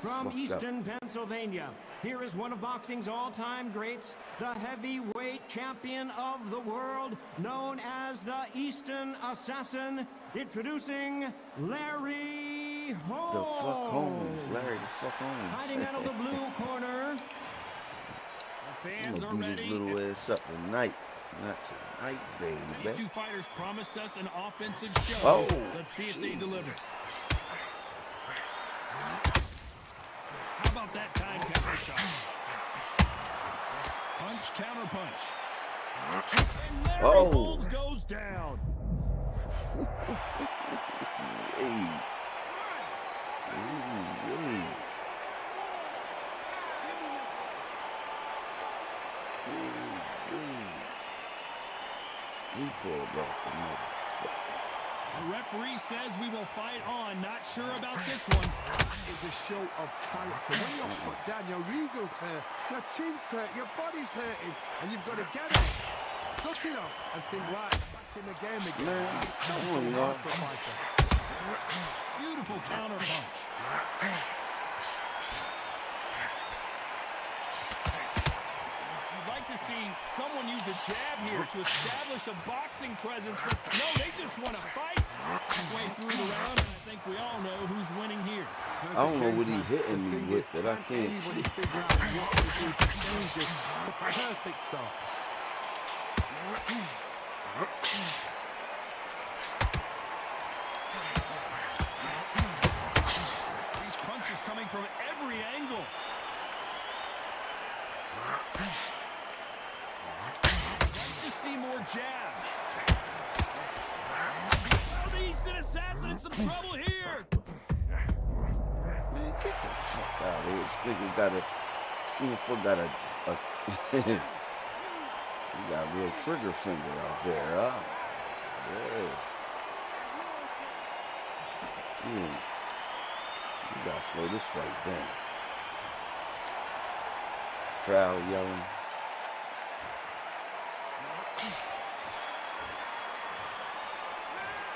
From Easton, Pennsylvania, here is one of boxing's all-time greats, the heavyweight champion of the world, known as the Easton Assassin, introducing Larry Holmes. The fuck Holmes, Larry the fuck Holmes. Fighting out of the blue corner. The fans are beat ready. his little ass up tonight. Not tonight, baby. These two fighters promised us an offensive show. Oh, let's see if Jesus. they deliver. How about that time counter shot? Punch, counter punch. And Larry Holmes goes down. Hey. He pulled off another. The referee says we will fight on. Not sure about this one. It's a show of character. When you're put down, your ego's hurt, your chin's hurt, your body's hurting, and you've got to get it. Suck it up and think, right, back in the game again. Man, It's so hard for a fighter. Beautiful counter punch. I'd like to see someone use a jab here to establish a boxing presence, but no, they just want to fight. Way through the round, and I think we all know who's winning here. I don't know what he's hitting me with, but I can't see. Figure out what to do to change it. It's a perfect start. These punches coming from every angle. I'd like to see more jabs. Oh, the Easton Assassin in some trouble here. Man, get the fuck out of here. This nigga got a he got a real trigger finger out there, huh? Yeah. You gotta slow this fight down. Crowd yelling.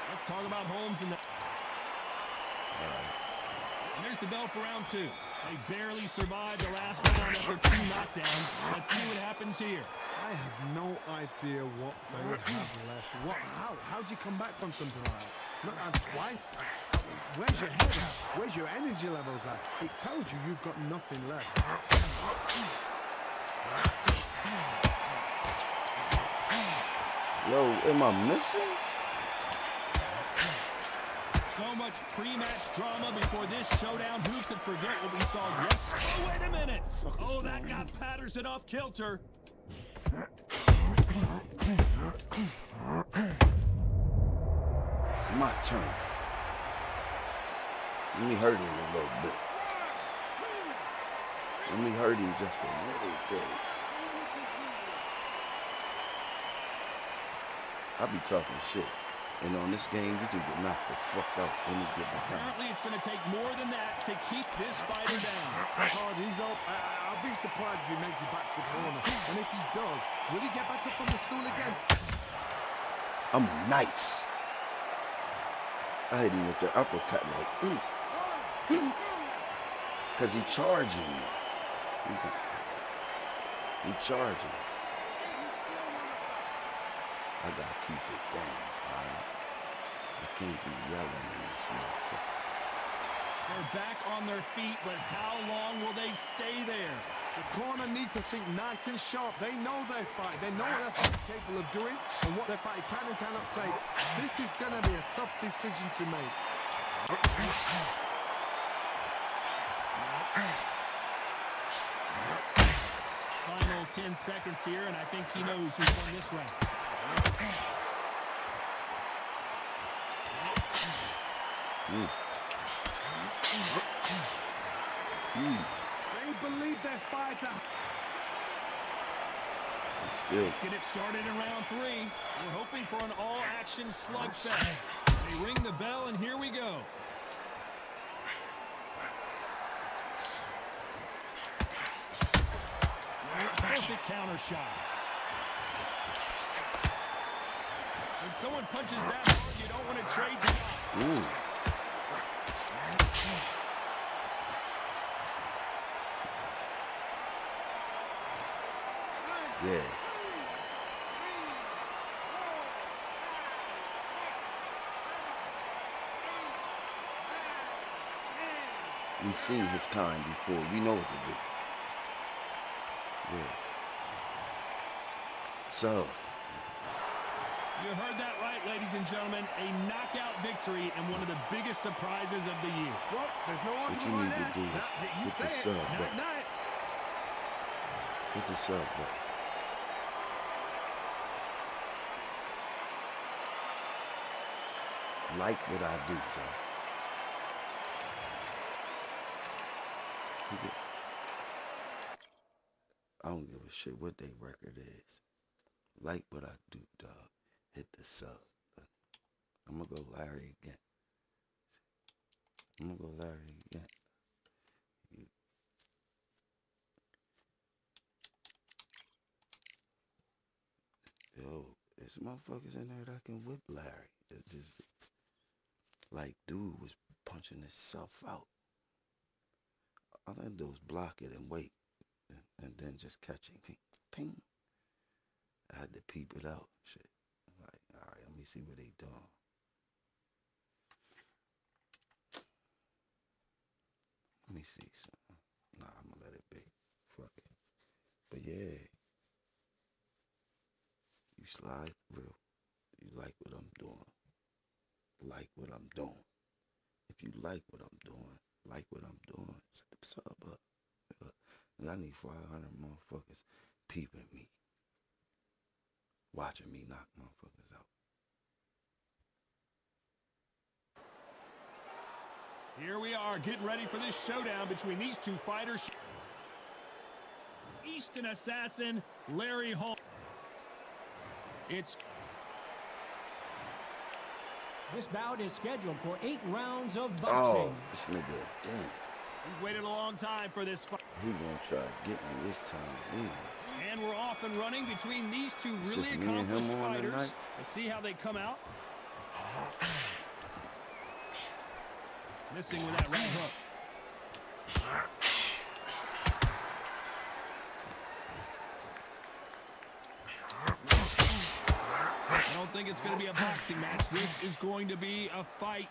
Let's talk about Holmes and the... There's the bell for round two. They barely survived the last round after 2 knockdowns. Let's see what happens here. I have no idea what they have left. How do you come back from something like that? Not twice. Where's your head at? Where's your energy levels at? It tells you you've got nothing left. Yo, am I missing? So much pre-match drama before this showdown. Who could forget what we saw yesterday? Oh, wait a minute. Oh, that got Patterson off kilter. My turn. Let me hurt him a little bit. Let me hurt him just a little bit. I be talking shit. And on this game, you can get knocked the fuck out any given time. Apparently, it's going to take more than that to keep this fighter down. Oh, he's up. I'll be surprised if he makes it back to the corner. And if he does, will he get back up on the stool again? I'm nice. I hit him with the uppercut like, Cause he charging me. He charging. I gotta keep it down, alright? I can't be yelling in this motherfucker. They're back on their feet, but how long will they stay there? The corner need to think nice and sharp. They know their fight. They know what their fight is capable of doing and what their fight can and cannot take. This is going to be a tough decision to make. Final 10 seconds here, and I think he knows who's won this round. They believe their fighter. Let's get it started in round 3. We're hoping for an all-action slugfest. They ring the bell, and here we go. Perfect counter shot. When someone punches that hard, you don't want to trade shots. Yeah. We've seen his kind before. We know what to do. Yeah. So. You heard that right, ladies and gentlemen. A knockout victory and one of the biggest surprises of the year. Well, there's no What you argument need right to do there. is You get the say sub it. button. Night. Hit the sub button. Like what I do, though. I don't give a shit what their record is. Like what I do, dog. Hit the sub button. I'm gonna go Larry again. Yo, there's motherfuckers in there that can whip Larry. It's just like dude was punching himself out. All I do is block it and wait, and then just catch him. Ping, ping. I had to peep it out. Shit. Like, all right, let me see what they doing. Let me see something. Nah, I'm gonna let it be. Fuck it. But yeah, you slide through. You like what I'm doing. Like what I'm doing. If you like what I'm doing, set the sub up. I need 500 motherfuckers peeping me, watching me knock motherfuckers out. Here we are getting ready for this showdown between these two fighters. Eastern Assassin, Larry Holmes. This bout is scheduled for 8 rounds of Oh, boxing. this nigga, damn. We've waited a long time for this fight. He gonna try to get me this time. And we're off and running between these two It's really just me and him accomplished on fighters. tonight. Let's see how they come out. Missing with that right hook. I don't think it's going to be a boxing match. This is going to be a fight.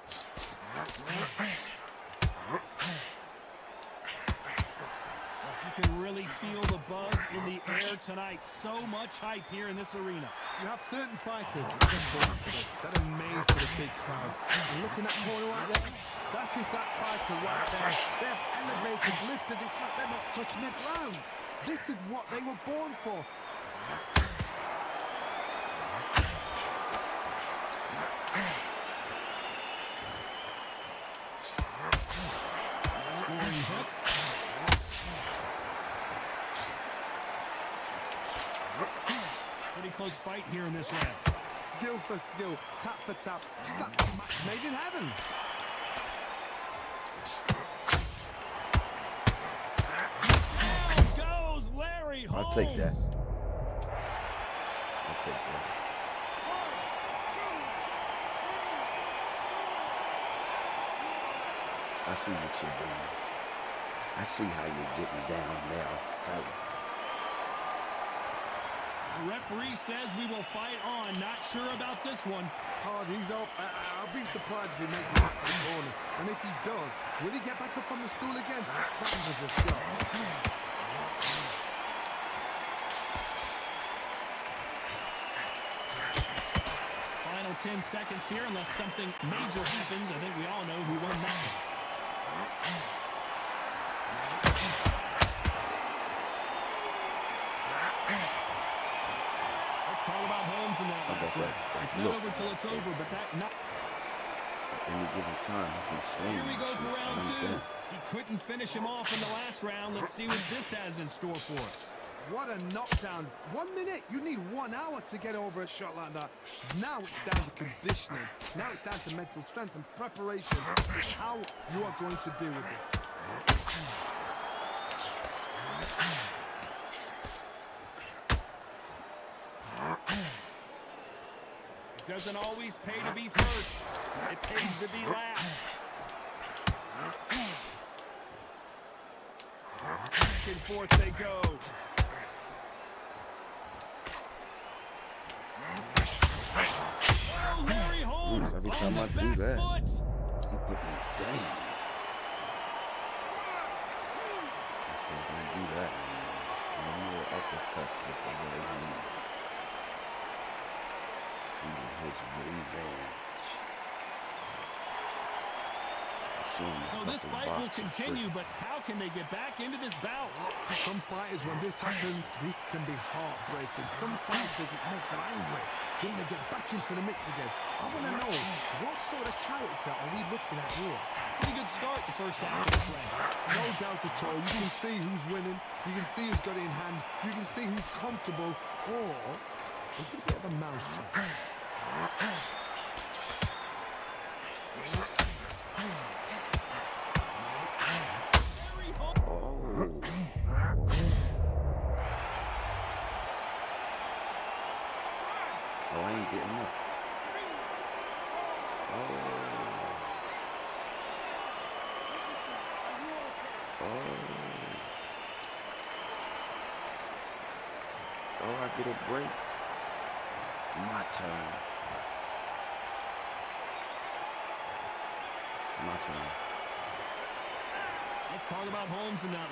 You can really feel the buzz in the air tonight. So much hype here in this arena. You have certain fighters that are born for this, that are made for the big crowd. And looking at that corner right there, that is that fighter right there. They have elevated, lifted. It's like they're not touching the ground. This is what they were born for. Scoring hook. Pretty close fight here in this round. Skill for skill, tap for tap. Just like a match made in heaven. Down goes Larry Holmes. I'll take that. I see what you're doing. I see how you're getting down now. The referee says we will fight on. Not sure about this one. Hard, he's up. I'll be surprised if he makes it back to the corner. And if he does, will he get back up from the stool again? That was a shot. Final 10 seconds here, unless something major happens. I think we all know who won that one. Let's talk about Holmes in that last round. It's not over till it's over, but that not. At any given time, I can swing. Here we go for round two. Anything. He couldn't finish him off in the last round. Let's see what this has in store for us. What a knockdown. 1 minute. You need 1 hour to get over a shot like that. Now it's down to conditioning. Now it's down to mental strength and preparation. It's how you are going to deal with this. It doesn't always pay to be first. It pays to be last. Back and forth they go. Holmes Every on time the I do back that, foot. he put me down. Okay, don't do that, man. No more uppercuts with the right hand. His revenge. So this fight will continue, but how can they get back into this bout? Some fighters, when this happens, this can be heartbreaking. Some fighters, it makes them angry. They want to get back into the mix again. I want to know, what sort of character are we looking at here? Pretty good start the first half of this round. No doubt at all. You can see who's winning. You can see who's got it in hand. You can see who's comfortable. Or it's a bit of a mousetrap. Oh, I ain't getting up. Oh, I get a break. My turn. My turn. Let's talk about Holmes in that.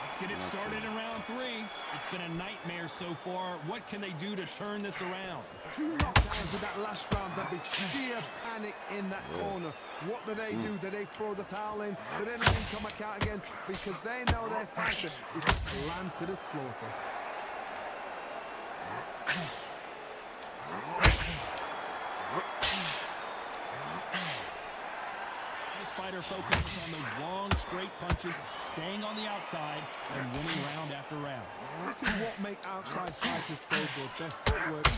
Let's get it started in round 3. It's been a nightmare so far. What can they do to turn this around? 2 knockdowns in that last round. There'd be sheer panic in that corner. What do? Do they throw the towel in? Do they let him come back out again? Because they know their fighter is a lamb to the slaughter. This fighter focuses on those long, straight punches, staying on the outside, and winning round after round. This is what makes outside fighters so good. Their footwork.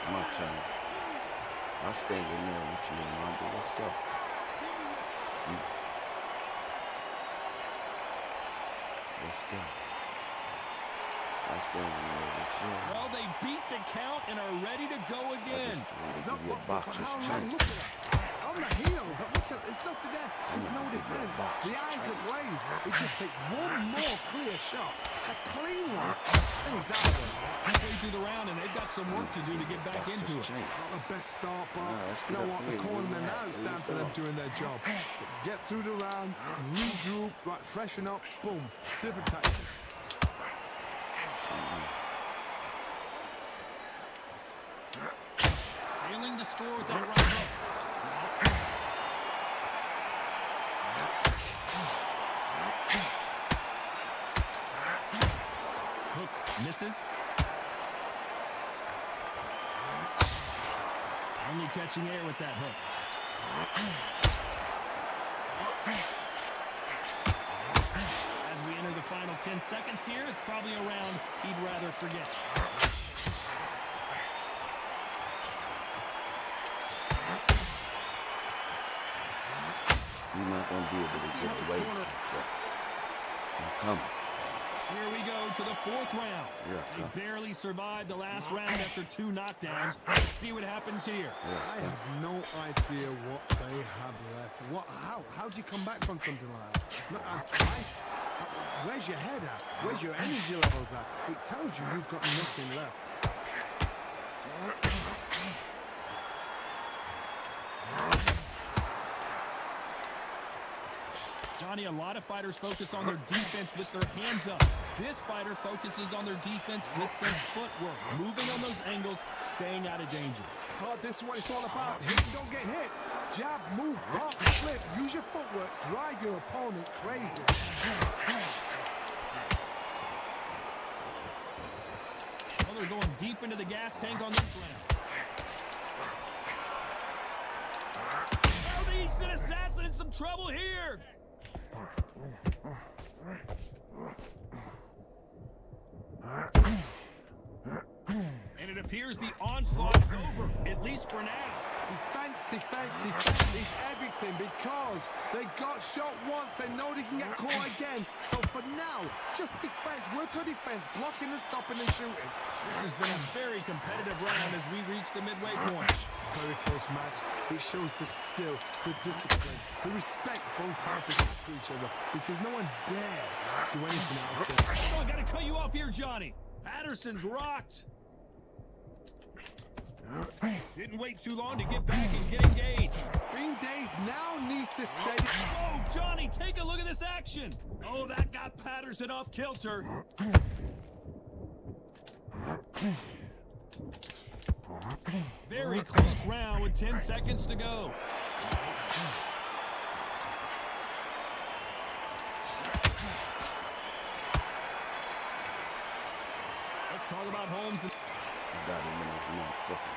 My turn. I'll stay in there with you, Rondo. Let's go. Let's go. I'll stay in there with you. Well, they beat the count and are ready to go again. Give you a boxer's How long? chance. Look at that. On the heels. Look at it. There's nothing there. There's no defense. The eyes are glazed. It just takes one more clear shot. A clean one. And he's out there. Halfway through the round, and they've got some work to do to get back into it. Not the best start, but let's you get know up what? The here. corner Relax. now is down for them doing their job. Get through the round, regroup, right, freshen up, boom. Different tactics. Failing to score with that right hook. Hook misses. Only catching air with that hook. As we enter the final 10 seconds here, it's probably a round he'd rather forget. You're not going to be able to get away with that. I'm coming. Here we go to the 4th round. Yeah, They barely survived the last round after 2 knockdowns. Let's see what happens here. I have no idea what they have left. How do you come back from something like that? Twice? Where's your head at? Where's your energy levels at? It tells you you've got nothing left. Johnny, a lot of fighters focus on their defense with their hands up. This fighter focuses on their defense with their footwork, moving on those angles, staying out of danger. Todd, this is what it's all about. Hit, don't get hit. Jab, move, pop, flip. Use your footwork. Drive your opponent crazy. Well, they're going deep into the gas tank on this round. Oh, the Eastern Assassin in some trouble here. And it appears the onslaught is over, at least for now. Defense, defense, defense is everything because they got shot once. They know they can get caught again. So for now, just defense. Work on defense, blocking and stopping and shooting. This has been a very competitive round as we reach the midway point. Very close match. It shows the skill, the discipline, the respect both fighters have for each other because no one dare do anything out of turn. Oh, I gotta cut you off here, Johnny. Patterson's rocked. Didn't wait too long to get back and get engaged. Green Days now needs to steady. Oh, Johnny, take a look at this action. Oh, that got Patterson off kilter. Very close round with 10 seconds to go. Let's talk about Holmes. Got him in his motherfucker.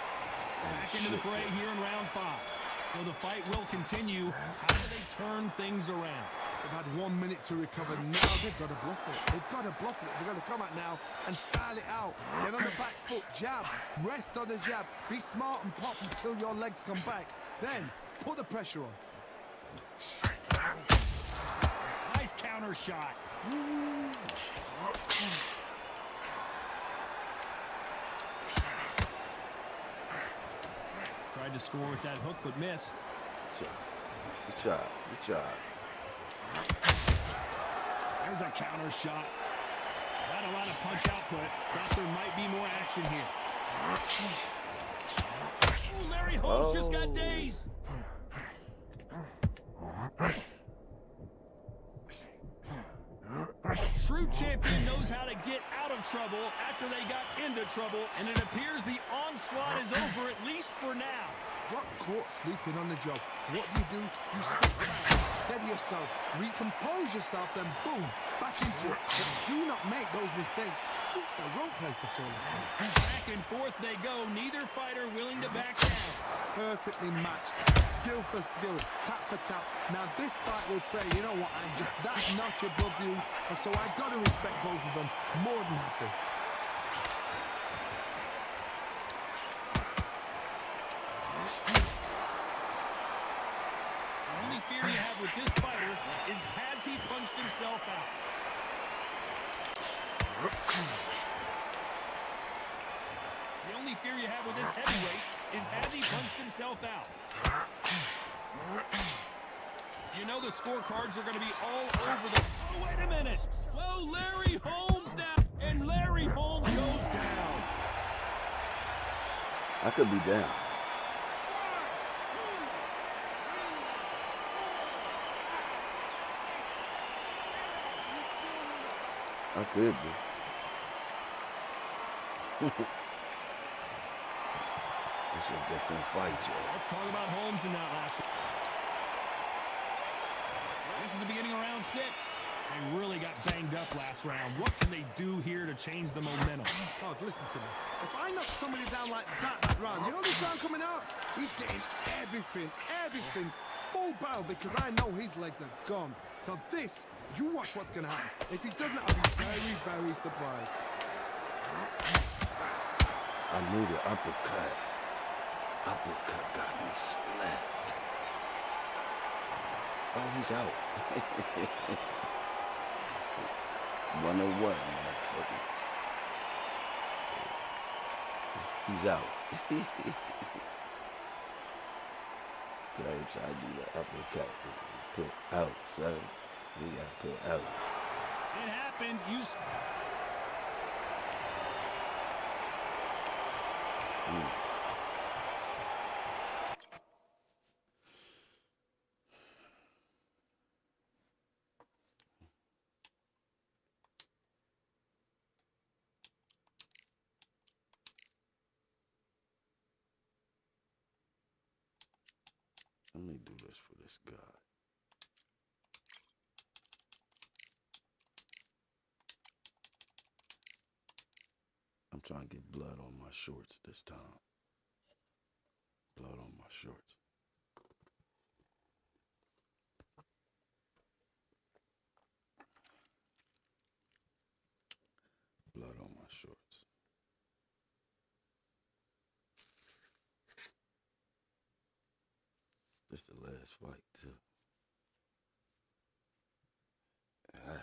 Back into the fray here in round 5. So the fight will continue. How do they turn things around? They've had 1 minute to recover. Now they've got to bluff it. They've got to bluff it. They've got to come out now and style it out. Get on the back foot, jab, rest on the jab. Be smart and pop until your legs come back. Then put the pressure on. Nice counter shot. Tried to score with that hook, but missed. Good job. Good job. There's a counter shot. Not a lot of punch output. Thought there might be more action here. Ooh, Larry Holmes just got dazed. True champion knows how to get out of trouble after they got into trouble, and it appears the onslaught is over, at least for now. Got caught sleeping on the job. What do? You stick back, steady yourself, recompose yourself, then boom, back into it. But do not make those mistakes. This is the wrong place to fall asleep. Back and forth they go, neither fighter willing to back down. Perfectly matched, skill for skill, tap for tap. Now this fight will say, you know what, I'm just that notch above you, and so I got to respect both of them more than happy. The only fear you have with this fighter is, has he punched himself out? The only fear you have with this heavyweight is, has he punched himself out? You know the scorecards are going to be all over the... Oh, wait a minute! Whoa, Larry Holmes now! And Larry Holmes goes down. I could be down. I could be. It's a different fight, Joe. Let's talk about Holmes in that last round. This is the beginning of round 6. They really got banged up last round. What can they do here to change the momentum? Oh, listen to me. If I knock somebody down like that round, you know this round coming out? He's getting everything, full barrel because I know his legs are gone. So this, you watch what's going to happen. If he doesn't, I'll be very, very surprised. I knew the uppercut. Uppercut got me slapped. Oh, he's out. 101, motherfucker. He's out. Gotta try to do the uppercut. Put out, son. You gotta put out. It happened. Let me do this for this guy. I'm trying to get blood on my shorts this time. Blood on my shorts. Blood on my shorts. This the last fight too. Ah.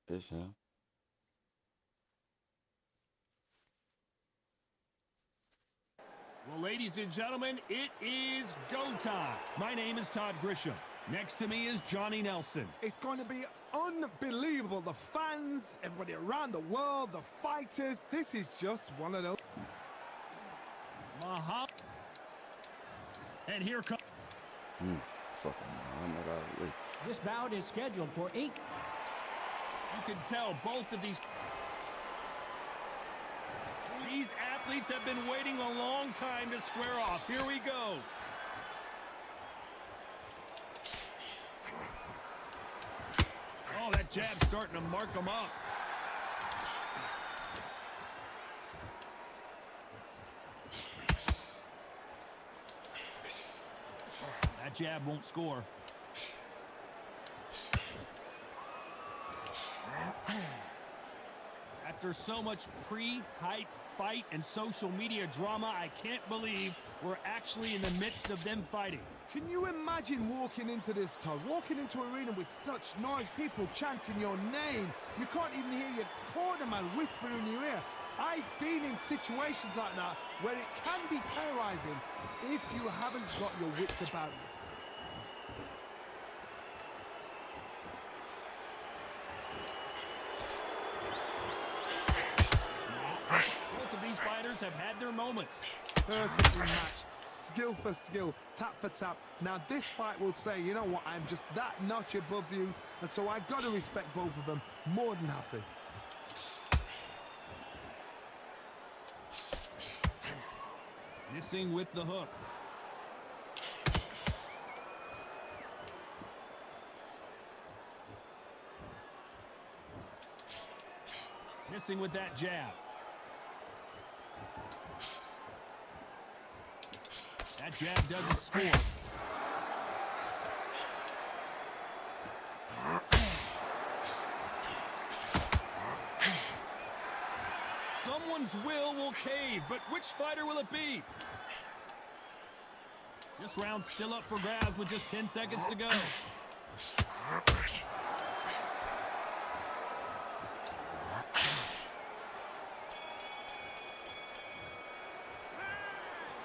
It's him. Well, ladies and gentlemen, it is go time. My name is Todd Grisham. Next to me is Johnny Nelson. It's going to be unbelievable. The fans, everybody around the world, the fighters. This is just one of those. And here comes... Fucking Muhammad Ali. This bout is scheduled for 8. You can tell both of these athletes have been waiting a long time to square off. Here we go. Oh, that jab's starting to mark them up. That jab won't score. After so much pre-hype fight and social media drama, I can't believe we're actually in the midst of them fighting. Can you imagine walking into this, Todd? Walking into an arena with such noise, people chanting your name. You can't even hear your corner man whispering in your ear. I've been in situations like that where it can be terrorizing if you haven't got your wits about you. Both of these fighters have had their moments. Perfectly matched, skill for skill, tap for tap. Now this fight will say, you know what, I'm just that notch above you, and so I've got to respect both of them. More than happy. Missing with the hook. Missing with that jab. That jab doesn't score. Someone's will cave, but which fighter will it be? This round's still up for grabs with just 10 seconds to go.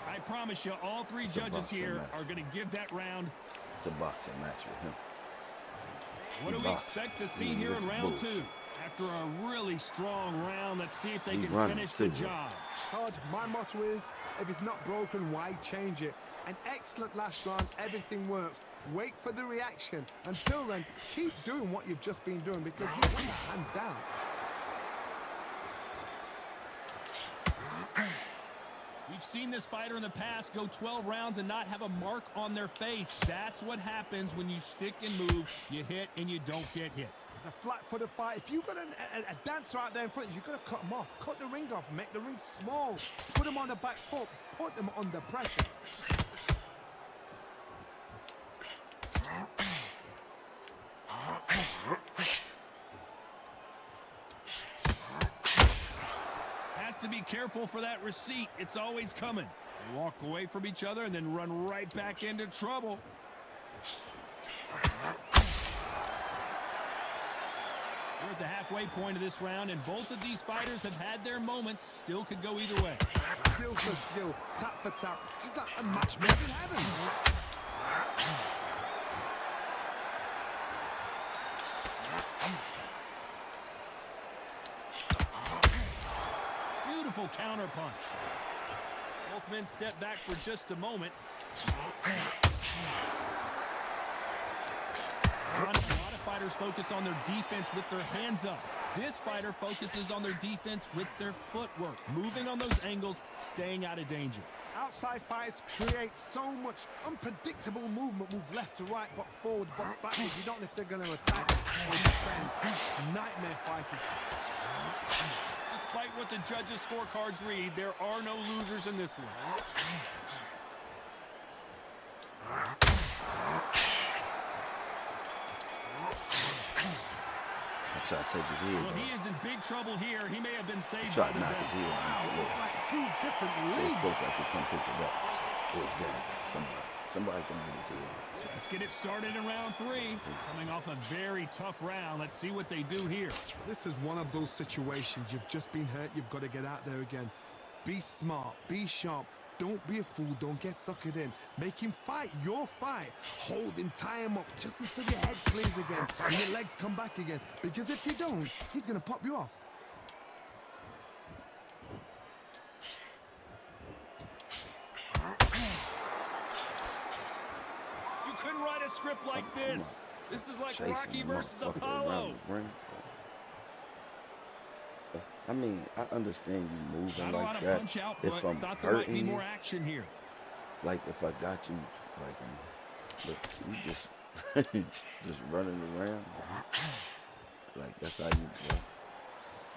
I promise you, all three judges here are going to give that round. It's a boxing match with him. What do we expect to see here in round 2? After a really strong round, let's see if they can finish the job. Todd, my motto is, if it's not broken, why change it? An excellent last round, everything works. Wait for the reaction. Until then, keep doing what you've just been doing because you win hands down. We've seen this fighter in the past go 12 rounds and not have a mark on their face. That's what happens when you stick and move. You hit and you don't get hit. It's a flat-footed fight. If you've got a dancer out there in front of you, you've got to cut them off. Cut the ring off. Make the ring small. Put them on the back foot. Put them under pressure. Has to be careful for that receipt. It's always coming. They walk away from each other and then run right back into trouble. We're at the halfway point of this round, and both of these fighters have had their moments. Still could go either way. Skill for skill, tap for tap. Just like a match made in heaven. Beautiful counter punch. Both men step back for just a moment. A lot of fighters focus on their defense with their hands up. This fighter focuses on their defense with their footwork, moving on those angles, staying out of danger. Outside fights create so much unpredictable movement. Move left to right, box forward, box backwards. You don't know if they're going to attack or defend. Nightmare fighters. Despite what the judges' scorecards read, there are no losers in this one. Try to take his head Well, off. he is in big trouble here. He may have been saved Try by to the knock bell. his head off. Wow, it's like two different So it's leagues. supposed like he come pick it up. It was that. Somebody can get his head off. Let's get it started in round 3. Coming off a very tough round. Let's see what they do here. This is one of those situations. You've just been hurt. You've got to get out there again. Be smart. Be sharp. Don't be a fool. Don't get suckered in. Make him fight your fight. Hold him, tie him up just until your head clears again and your legs come back again. Because if you don't, he's going to pop you off. You couldn't write a script like this. This is like Chasing Rocky the versus motherfucker Apollo. around the ring. I mean, I understand you moving Not a lot like of that. punch out, If but I'm thought there might be hurting more you, action here. like if I got you, like, but you just just running around, like that's how you.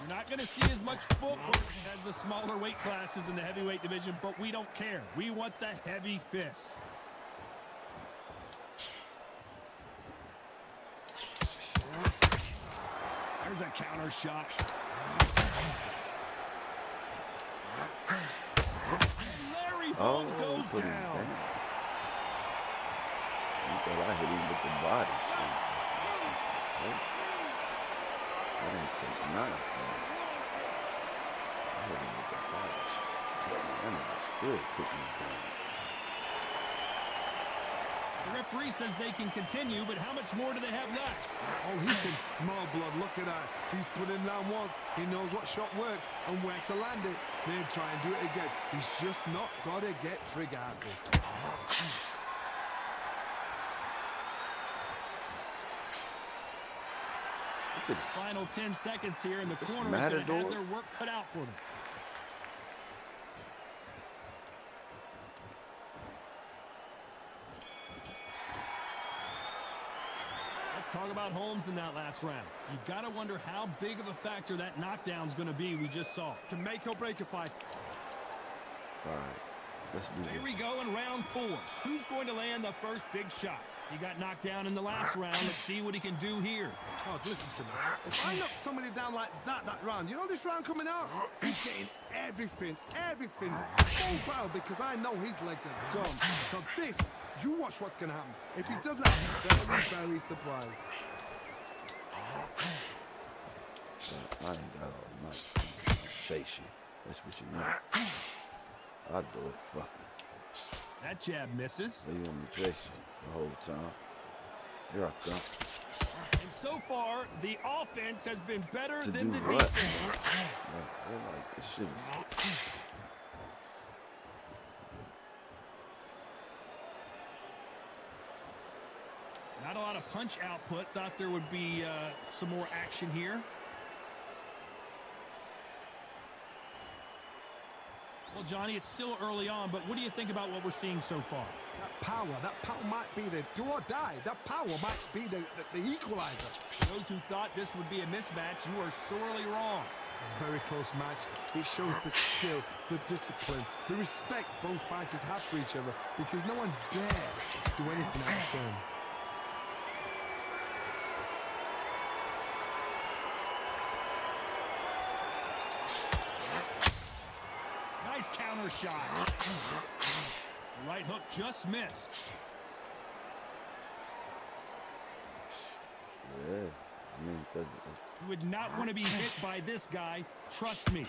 You're not going to see as much footwork as the smaller weight classes in the heavyweight division, but we don't care. We want the heavy fists. There's a counter shot. Larry Holmes goes put him down. down. You thought I hit him with the body. I didn't take none of that. I hit him with the body. That nigga still putting me down. The referee says they can continue, but how much more do they have left? Oh, he can smell blood. Look at that. He's put him down once. He knows what shot works and where to land it. Then try and do it again. He's just not got to get trigger happy. Final 10 seconds here, and the This corner is going to have Matador. their work cut out for them. Let's talk about Holmes in that last round. You got to wonder how big of a factor that knockdown's going to be we just saw. Can make or break a fight. All right, let's do Here we this. go in round 4. Who's going to land the first big shot? He got knocked down in the last round. Let's see what he can do here. Oh, listen to me. If I knock somebody down like that round, you know this round coming out? He's getting everything, full barrel because I know his legs are gone. So this, you watch what's going to happen. If he does that, I'm very, very surprised. I ain't got all night to chase you. That's what you want. I'll do it. Fuck it. That jab misses. So you want me to chase you the whole time? Here I come. And so far, the offense has been better To than do the what? defense. They're like, this shit is... Not a lot of punch output. Thought there would be some more action here. Well, Johnny, it's still early on, but what do you think about what we're seeing so far? That power might be the do or die. That power might be the equalizer. Those who thought this would be a mismatch, you are sorely wrong. A very close match. It shows the skill, the discipline, the respect both fighters have for each other because no one dares do anything out of turn. Nice counter shot. The right hook just missed. Yeah, I mean, because... You would not want to be hit by this guy. Trust me. You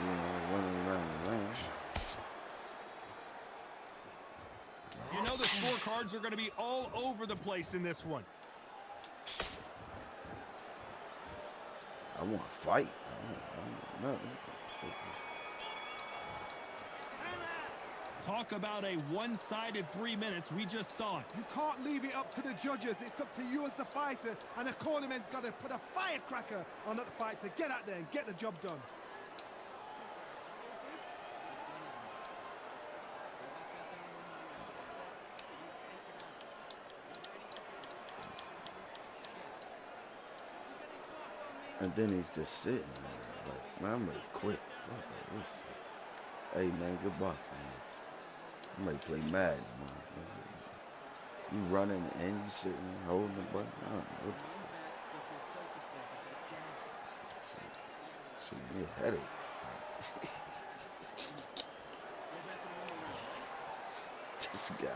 know, running around the ring. You know the scorecards are going to be all over the place in this one. I want to fight. I want nothing. Talk about a one-sided 3 minutes. We just saw it. You can't leave it up to the judges. It's up to you as the fighter, and the cornerman's got to put a firecracker on that fighter. Get out there and get the job done. And then he's just sitting there like, man, I'm ready to quit. Fuck all this shit. Hey, man, good boxing, man. I'm ready to play Madden, man. You running and you sitting and holding the button. What should give me a headache. This guy.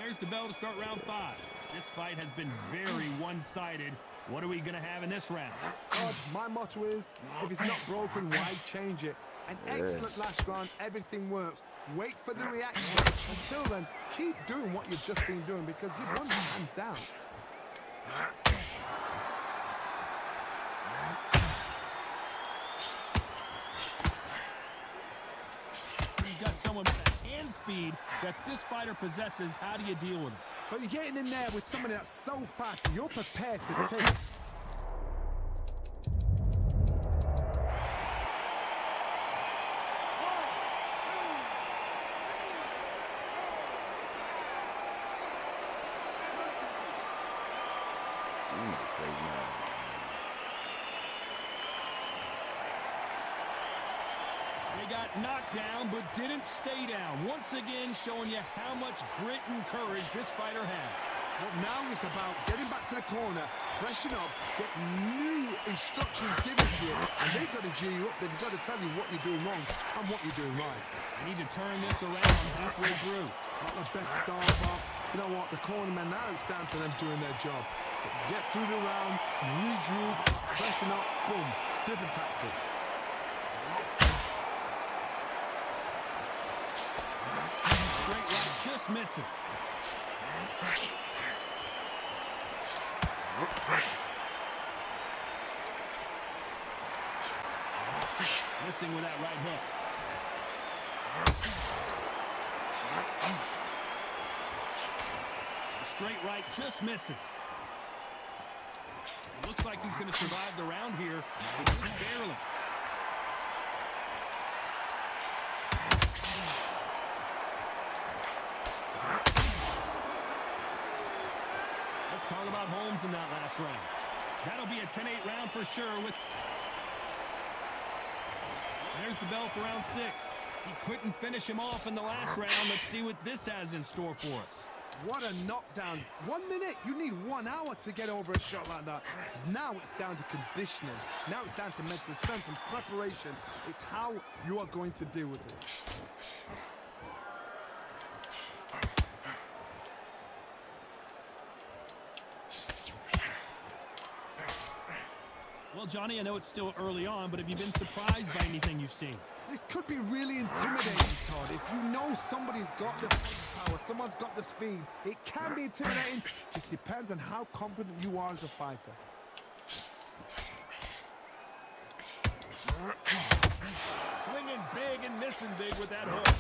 There's the bell to start round 5. This fight has been very one-sided. What are we going to have in this round? My motto is, if it's not broken, why change it? An excellent last round, everything works. Wait for the reaction. Until then, keep doing what you've just been doing because you've won the hands down. You've got someone with a hand speed that this fighter possesses. How do you deal with it? So you're getting in there with somebody that's so fast, you're prepared to take. They got knocked down but didn't stay down. Once again showing you how much grit and courage this fighter has. But now it's about getting back to the corner, freshen up, get new instructions given to you, and they've got to G you up. They've got to tell you what you're doing wrong and what you're doing right. You need to turn this around halfway through. Not the best start, but you know what? The cornermen, now it's down to them doing their job. Get through the round, regroup, freshen up, boom. Different tactics. Straight right just misses. Missing with that right hook. The straight right just misses. It looks like he's going to survive the round here, but just barely. Let's talk about Holmes in that last round. That'll be a 10-8 round for sure. There's the bell for round 6. He couldn't finish him off in the last round. Let's see what this has in store for us. What a knockdown. 1 minute. You need 1 hour to get over a shot like that. Now it's down to conditioning. Now it's down to mental strength and preparation. It's how you are going to deal with this. Well, Johnny, I know it's still early on, but have you been surprised by anything you've seen? This could be really intimidating, Todd. If you know somebody's got the power, someone's got the speed, it can be intimidating. Just depends on how confident you are as a fighter. Swinging big and missing big with that hook.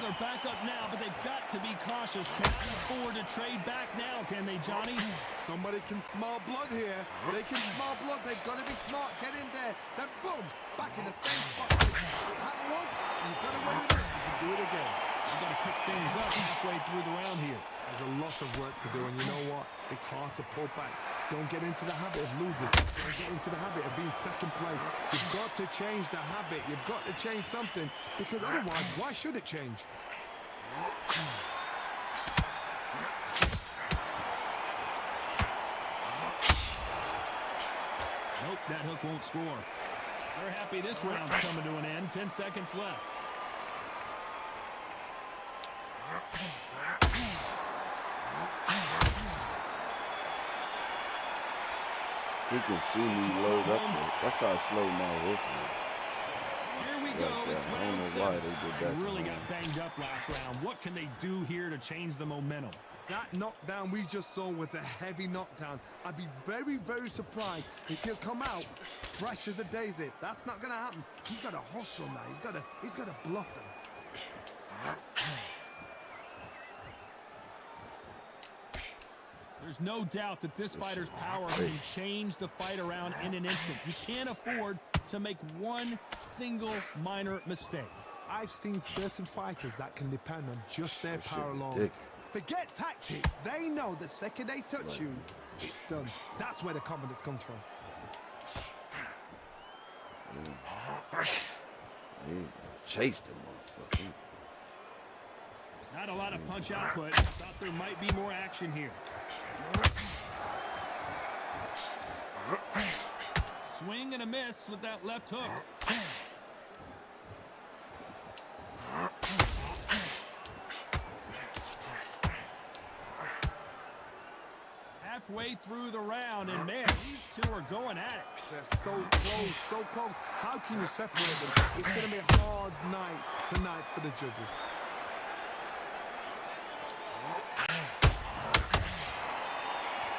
They're back up now, but they've got to be cautious. Can't afford to trade back now, can they, Johnny? Somebody can smell blood here. They can smell blood. They've got to be smart. Get in there. Then boom, back in the same spot. It happened once, and you got away with it. You can do it again. You've got to pick things up halfway through the round here. There's a lot of work to do, and you know what? It's hard to pull back. Don't get into the habit of losing. Don't get into the habit of being second place. You've got to change the habit. You've got to change something, because otherwise, why should it change? Nope, that hook won't score. They're happy this round's coming to an end. 10 seconds left. He can see me load up there. That's how I slow my hook. Here we go. It's I don't round know 7. why they did that. They really got banged up last round. What can they do here to change the momentum? That knockdown we just saw was a heavy knockdown. I'd be very, very surprised if he'll come out fresh as a daisy. That's not going to happen. He's got to hustle now. He's got to bluff them. There's no doubt that this fighter's power can change the fight around in an instant. You can't afford to make one single minor mistake. I've seen certain fighters that can depend on just their That shit power alone. ridiculous. Forget tactics. They know the second they touch you, it's done. That's where the confidence comes from. He chased him, motherfucker. Not a lot of punch output. Thought there might be more action here. Swing and a miss with that left hook. Halfway through the round, and man, these two are going at it. They're so close, so close. How can you separate them? It's going to be a hard night tonight for the judges.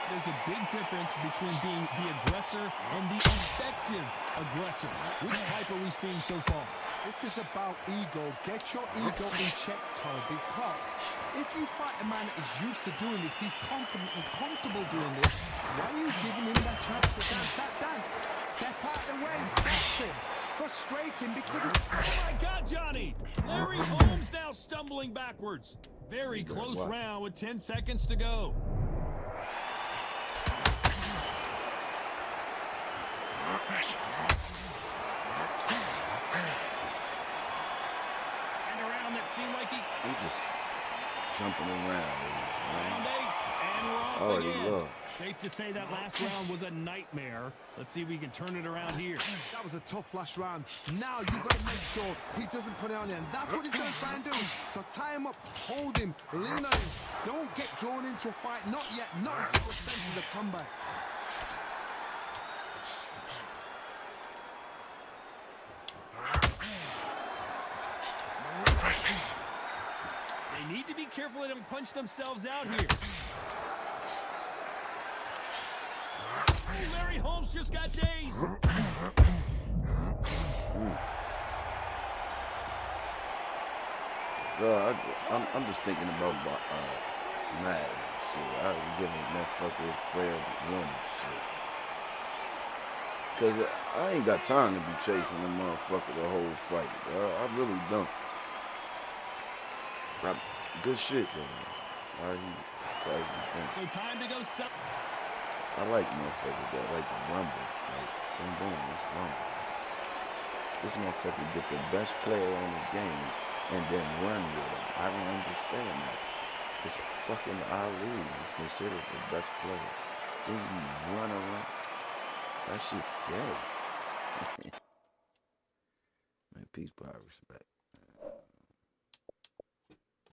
There's a big difference between being the aggressor and the effective aggressor. Which type are we seeing so far? This is about ego. Get your ego in check, Todd, because if you fight a man that is used to doing this, he's confident and comfortable doing this, why are you giving him that chance to dance that dance? Step out the way. That's it. Frustrating because it's... Oh my God, Johnny! Larry Holmes now stumbling backwards. Very close round with 10 seconds to go. And a round that seemed like he... He just jumping around. Round 8, and we're off Already again. lost. Safe to say that last round was a nightmare. Let's see if we can turn it around here. That was a tough last round. Now you've got to make sure he doesn't put it on you, and that's what he's going to try and do. So tie him up, hold him, lean on him. Don't get drawn into a fight. Not yet. Not until the senses of comeback. They need to be careful they don't punch themselves out here. Larry Holmes just got dazed. I'm just thinking about Matt. Shit, I was giving motherfuckers fair win. Shit. Cause I ain't got time to be chasing the motherfucker the whole fight. I really don't. Good shit though. So time to go. I like motherfuckers that like to rumble. Like, boom, let's rumble. This motherfucker get the best player on the game and then run with him. I don't understand that. It's fucking Ali. He's considered the best player. Then you run around. That shit's gay. Man, peace, power, respect.